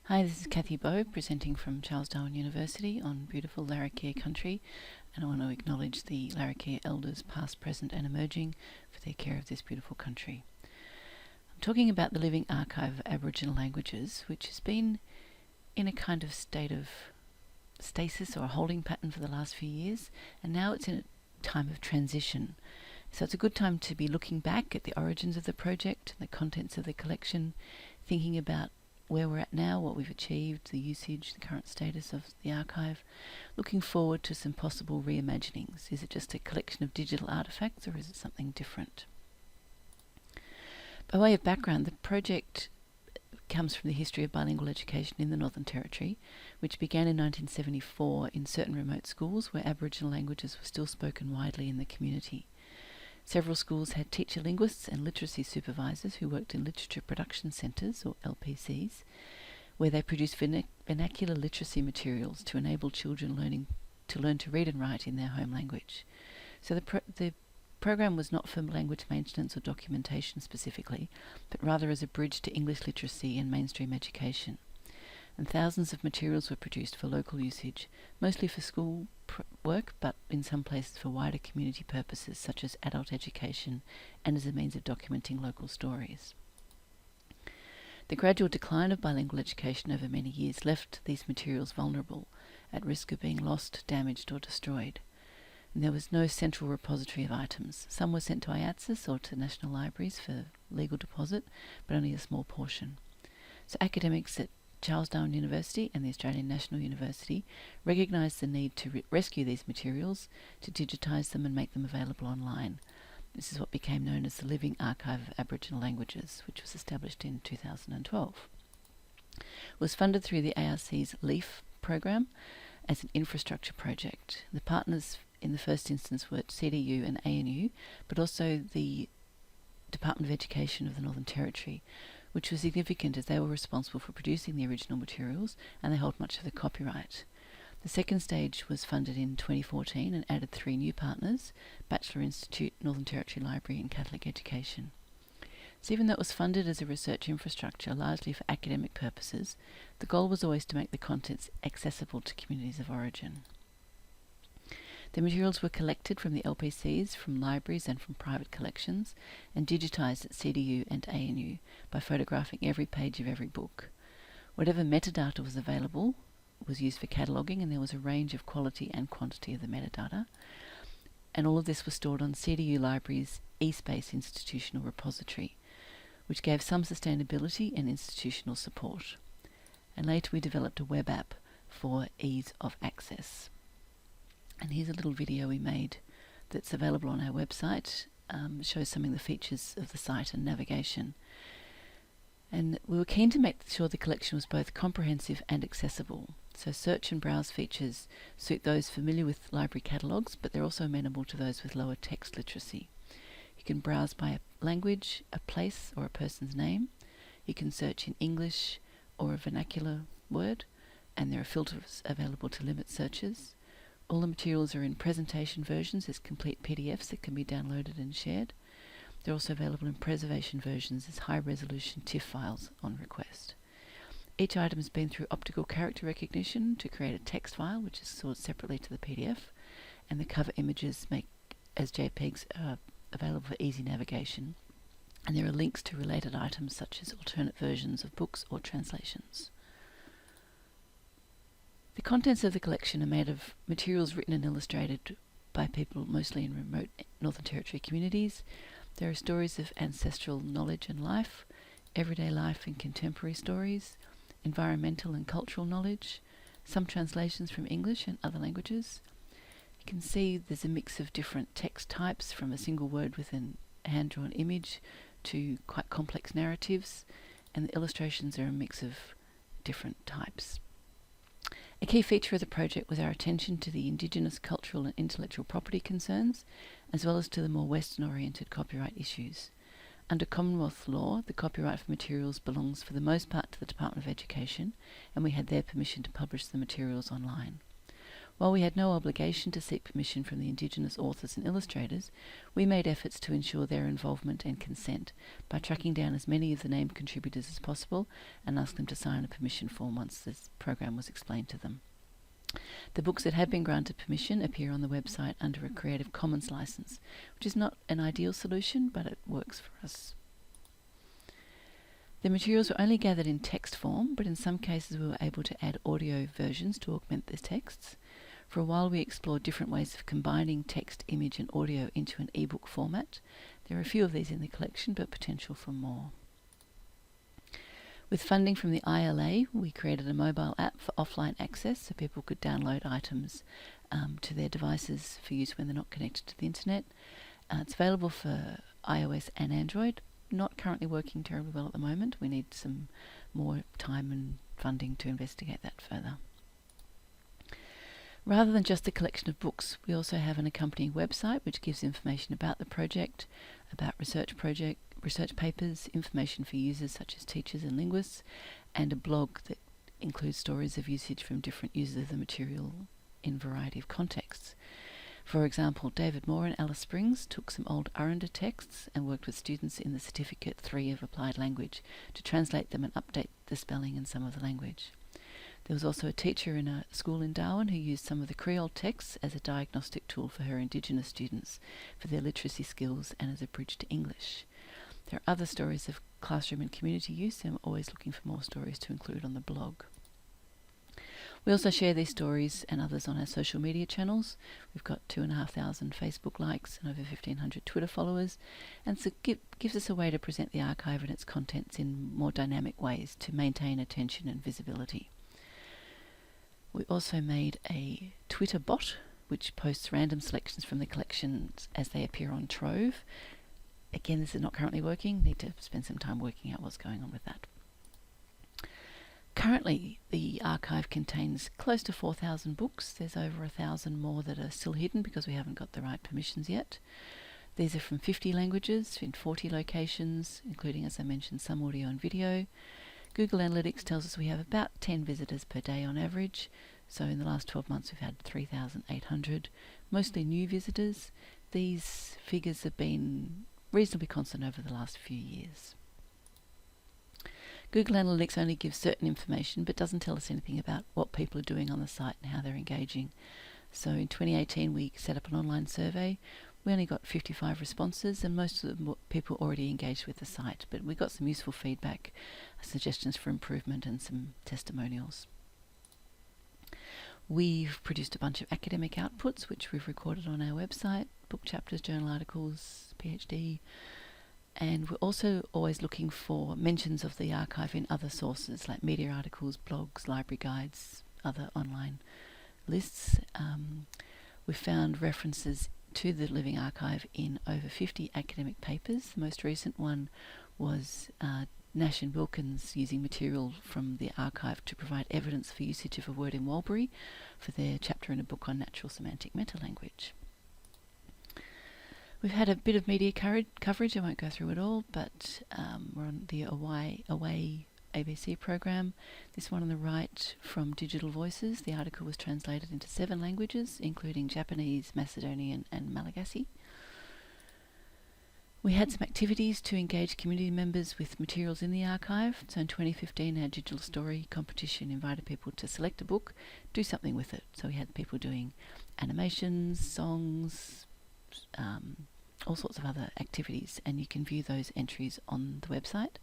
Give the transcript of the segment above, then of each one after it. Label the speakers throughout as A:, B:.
A: Hi, this is Cathy Bow presenting from Charles Darwin University on beautiful Larrakia country, and I want to acknowledge the Larrakia elders past, present and emerging for their care of this beautiful country. I'm talking about the living archive of Aboriginal languages, which has been in a kind of state of stasis or a holding pattern for the last few years, and now it's in a time of transition. So it's a good time to be looking back at the origins of the project, the contents of the collection, thinking about where we're at now, what we've achieved, the usage, the current status of the archive, looking forward to some possible reimaginings. Is it just a collection of digital artefacts or is it something different? By way of background, the project comes from the history of bilingual education in the Northern Territory, which began in 1974 in certain remote schools where Aboriginal languages were still spoken widely in the community. Several schools had teacher linguists and literacy supervisors who worked in literature production centres, or LPCs, where they produced vernacular literacy materials to enable children to learn to read and write in their home language. So the program was not for language maintenance or documentation specifically, but rather as a bridge to English literacy and mainstream education. And thousands of materials were produced for local usage, mostly for school work, but in some places for wider community purposes such as adult education and as a means of documenting local stories. The gradual decline of bilingual education over many years left these materials vulnerable, at risk of being lost, damaged or destroyed. And there was no central repository of items. Some were sent to IATSIS or to national libraries for legal deposit, but only a small portion. So academics at Charles Darwin University and the Australian National University recognised the need to rescue these materials, to digitise them and make them available online. This is what became known as the Living Archive of Aboriginal Languages, which was established in 2012. It was funded through the ARC's LEAF program as an infrastructure project. The partners in the first instance were CDU and ANU, but also the Department of Education of the Northern Territory, which was significant as they were responsible for producing the original materials and they held much of the copyright. The second stage was funded in 2014 and added 3 new partners: Bachelor Institute, Northern Territory Library and Catholic Education. So even though it was funded as a research infrastructure largely for academic purposes, the goal was always to make the contents accessible to communities of origin. The materials were collected from the LPCs, from libraries and from private collections, and digitised at CDU and ANU by photographing every page of every book. Whatever metadata was available was used for cataloguing, and there was a range of quality and quantity of the metadata. And all of this was stored on CDU Library's eSpace institutional repository, which gave some sustainability and institutional support. And later we developed a web app for ease of access. And here's a little video we made that's available on our website. It shows some of the features of the site and navigation. And we were keen to make sure the collection was both comprehensive and accessible. So search and browse features suit those familiar with library catalogues, but they're also amenable to those with lower text literacy. You can browse by a language, a place or a person's name. You can search in English or a vernacular word, and there are filters available to limit searches. All the materials are in presentation versions as complete PDFs that can be downloaded and shared. They're also available in preservation versions as high-resolution TIFF files on request. Each item has been through optical character recognition to create a text file, which is stored separately to the PDF, and the cover images make as JPEGs available for easy navigation. And there are links to related items such as alternate versions of books or translations. The contents of the collection are made of materials written and illustrated by people mostly in remote Northern Territory communities. There are stories of ancestral knowledge and life, everyday life and contemporary stories, environmental and cultural knowledge, some translations from English and other languages. You can see there's a mix of different text types, from a single word with a hand-drawn image to quite complex narratives, and the illustrations are a mix of different types. A key feature of the project was our attention to the Indigenous cultural and intellectual property concerns, as well as to the more Western-oriented copyright issues. Under Commonwealth law, the copyright for materials belongs for the most part to the Department of Education, and we had their permission to publish the materials online. While we had no obligation to seek permission from the Indigenous authors and illustrators, we made efforts to ensure their involvement and consent by tracking down as many of the named contributors as possible and asked them to sign a permission form once this program was explained to them. The books that have been granted permission appear on the website under a Creative Commons license, which is not an ideal solution, but it works for us. The materials were only gathered in text form, but in some cases we were able to add audio versions to augment the texts. For a while we explored different ways of combining text, image and audio into an ebook format. There are a few of these in the collection, but potential for more. With funding from the ILA, we created a mobile app for offline access so people could download items to their devices for use when they're not connected to the internet. It's available for iOS and Android. Not currently working terribly well at the moment. We need some more time and funding to investigate that further. Rather than just a collection of books, we also have an accompanying website which gives information about the project, about research papers, information for users such as teachers and linguists, and a blog that includes stories of usage from different users of the material in a variety of contexts. For example, David Moore and Alice Springs took some old Aranda texts and worked with students in the Certificate 3 of Applied Language to translate them and update the spelling in some of the language. There was also a teacher in a school in Darwin who used some of the Creole texts as a diagnostic tool for her Indigenous students for their literacy skills and as a bridge to English. There are other stories of classroom and community use, and we're always looking for more stories to include on the blog. We also share these stories and others on our social media channels. We've got 2,500 Facebook likes and over 1,500 Twitter followers, and so gives us a way to present the archive and its contents in more dynamic ways to maintain attention and visibility. We also made a Twitter bot which posts random selections from the collections as they appear on Trove. Again, this is not currently working. Need to spend some time working out what's going on with that. Currently, the archive contains close to 4,000 books. There's over 1,000 more that are still hidden because we haven't got the right permissions yet. These are from 50 languages in 40 locations, including, as I mentioned, some audio and video. Google Analytics tells us we have about 10 visitors per day on average. So in the last 12 months we've had 3,800, mostly new visitors. These figures have been reasonably constant over the last few years. Google Analytics only gives certain information but doesn't tell us anything about what people are doing on the site and how they're engaging. So in 2018 we set up an online survey. We only got 55 responses and most of the people already engaged with the site, but we got some useful feedback, suggestions for improvement and some testimonials. We've produced a bunch of academic outputs which we've recorded on our website, book chapters, journal articles, PhD, and we're also always looking for mentions of the archive in other sources like media articles, blogs, library guides, other online lists. We found references to the Living Archive in over 50 academic papers. The most recent one was Nash and Wilkins using material from the archive to provide evidence for usage of a word in Walbury for their chapter in a book on natural semantic metalanguage. We've had a bit of media coverage, I won't go through it all, but we're on the Away ABC program. This one on the right from Digital Voices. The article was translated into 7 languages, including Japanese, Macedonian and Malagasy. We had some activities to engage community members with materials in the archive. So in 2015 our digital story competition invited people to select a book, do something with it. So we had people doing animations, songs, all sorts of other activities, and you can view those entries on the website.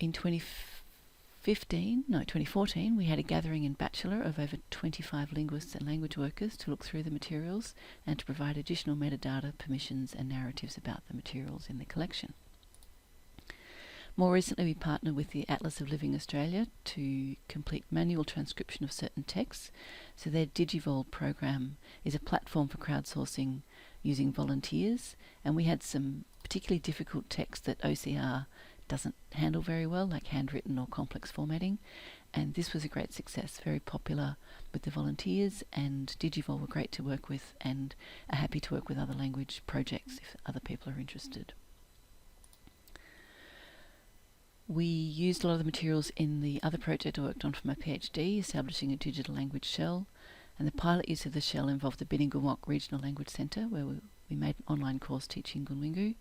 A: In 2014, we had a gathering in Bachelor of over 25 linguists and language workers to look through the materials and to provide additional metadata, permissions and narratives about the materials in the collection. More recently, we partnered with the Atlas of Living Australia to complete manual transcription of certain texts. So their Digivol program is a platform for crowdsourcing using volunteers, and we had some particularly difficult texts that OCR doesn't handle very well, like handwritten or complex formatting, and this was a great success, very popular with the volunteers, and Digivol were great to work with and are happy to work with other language projects if other people are interested. We used a lot of the materials in the other project I worked on for my PhD, establishing a digital language shell. And the pilot use of the shell involved the Binningulwok Regional Language Centre, where we made an online course teaching Gulwingu,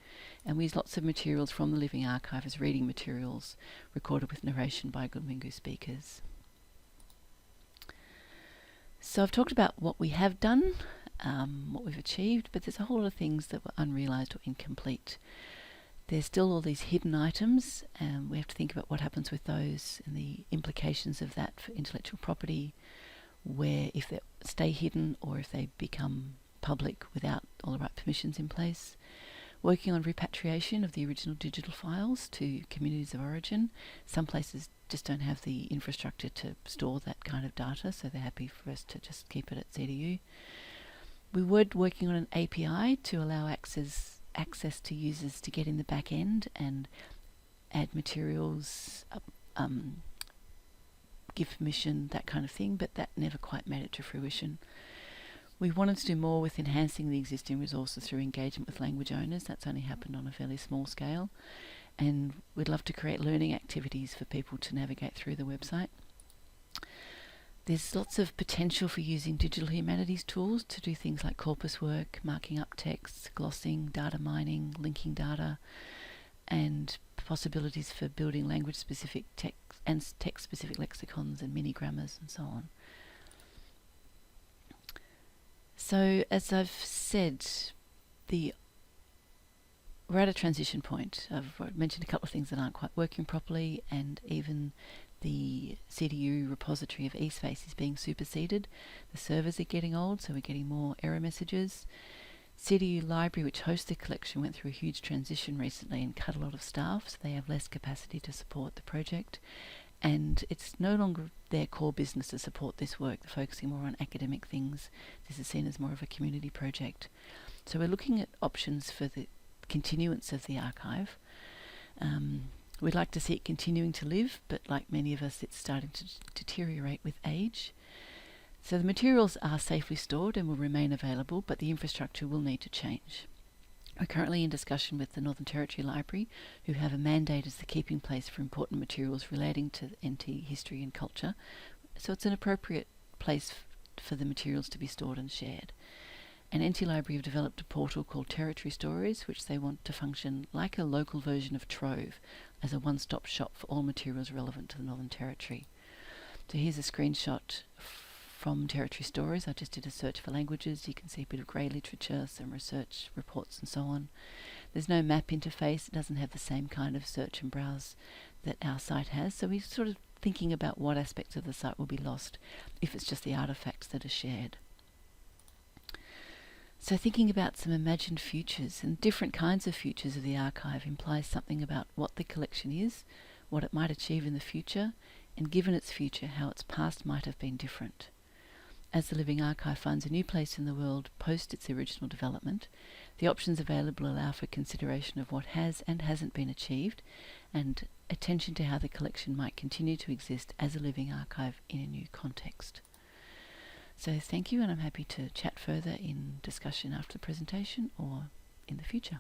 A: and we used lots of materials from the Living Archive as reading materials recorded with narration by Gulwingu speakers. So I've talked about what we have done, what we've achieved, but there's a whole lot of things that were unrealised or incomplete. There's still all these hidden items, and we have to think about what happens with those and the implications of that for intellectual property, where if they stay hidden or if they become public without all the right permissions in place. Working on repatriation of the original digital files to communities of origin. Some places just don't have the infrastructure to store that kind of data, so they're happy for us to just keep it at CDU. We were working on an API to allow access to users to get in the back end and add materials, give permission, that kind of thing, but that never quite made it to fruition. We wanted to do more with enhancing the existing resources through engagement with language owners. That's only happened on a fairly small scale. And we'd love to create learning activities for people to navigate through the website. There's lots of potential for using digital humanities tools to do things like corpus work, marking up texts, glossing, data mining, linking data, and possibilities for building language-specific text and text-specific lexicons and mini-grammars and so on. So, as I've said, we're at a transition point. I've mentioned a couple of things that aren't quite working properly, and even the CDU repository of eSpace is being superseded. The servers are getting old, so we're getting more error messages. CDU Library, which hosts the collection, went through a huge transition recently and cut a lot of staff, so they have less capacity to support the project. And it's no longer their core business to support this work. They're focusing more on academic things. This is seen as more of a community project. So we're looking at options for the continuance of the archive. We'd like to see it continuing to live, but like many of us, it's starting to deteriorate with age. So the materials are safely stored and will remain available, but the infrastructure will need to change. We're currently in discussion with the Northern Territory Library, who have a mandate as the keeping place for important materials relating to NT history and culture. So it's an appropriate place for the materials to be stored and shared. And NT Library have developed a portal called Territory Stories, which they want to function like a local version of Trove, as a one-stop shop for all materials relevant to the Northern Territory. So here's a screenshot from Territory Stories. I just did a search for languages. You can see a bit of grey literature, some research reports and so on. There's no map interface. It doesn't have the same kind of search and browse that our site has. So we're sort of thinking about what aspects of the site will be lost if it's just the artefacts that are shared. So thinking about some imagined futures and different kinds of futures of the archive implies something about what the collection is, what it might achieve in the future, and given its future, how its past might have been different. As the Living Archive finds a new place in the world post its original development, the options available allow for consideration of what has and hasn't been achieved, and attention to how the collection might continue to exist as a living archive in a new context. So thank you, and I'm happy to chat further in discussion after the presentation or in the future.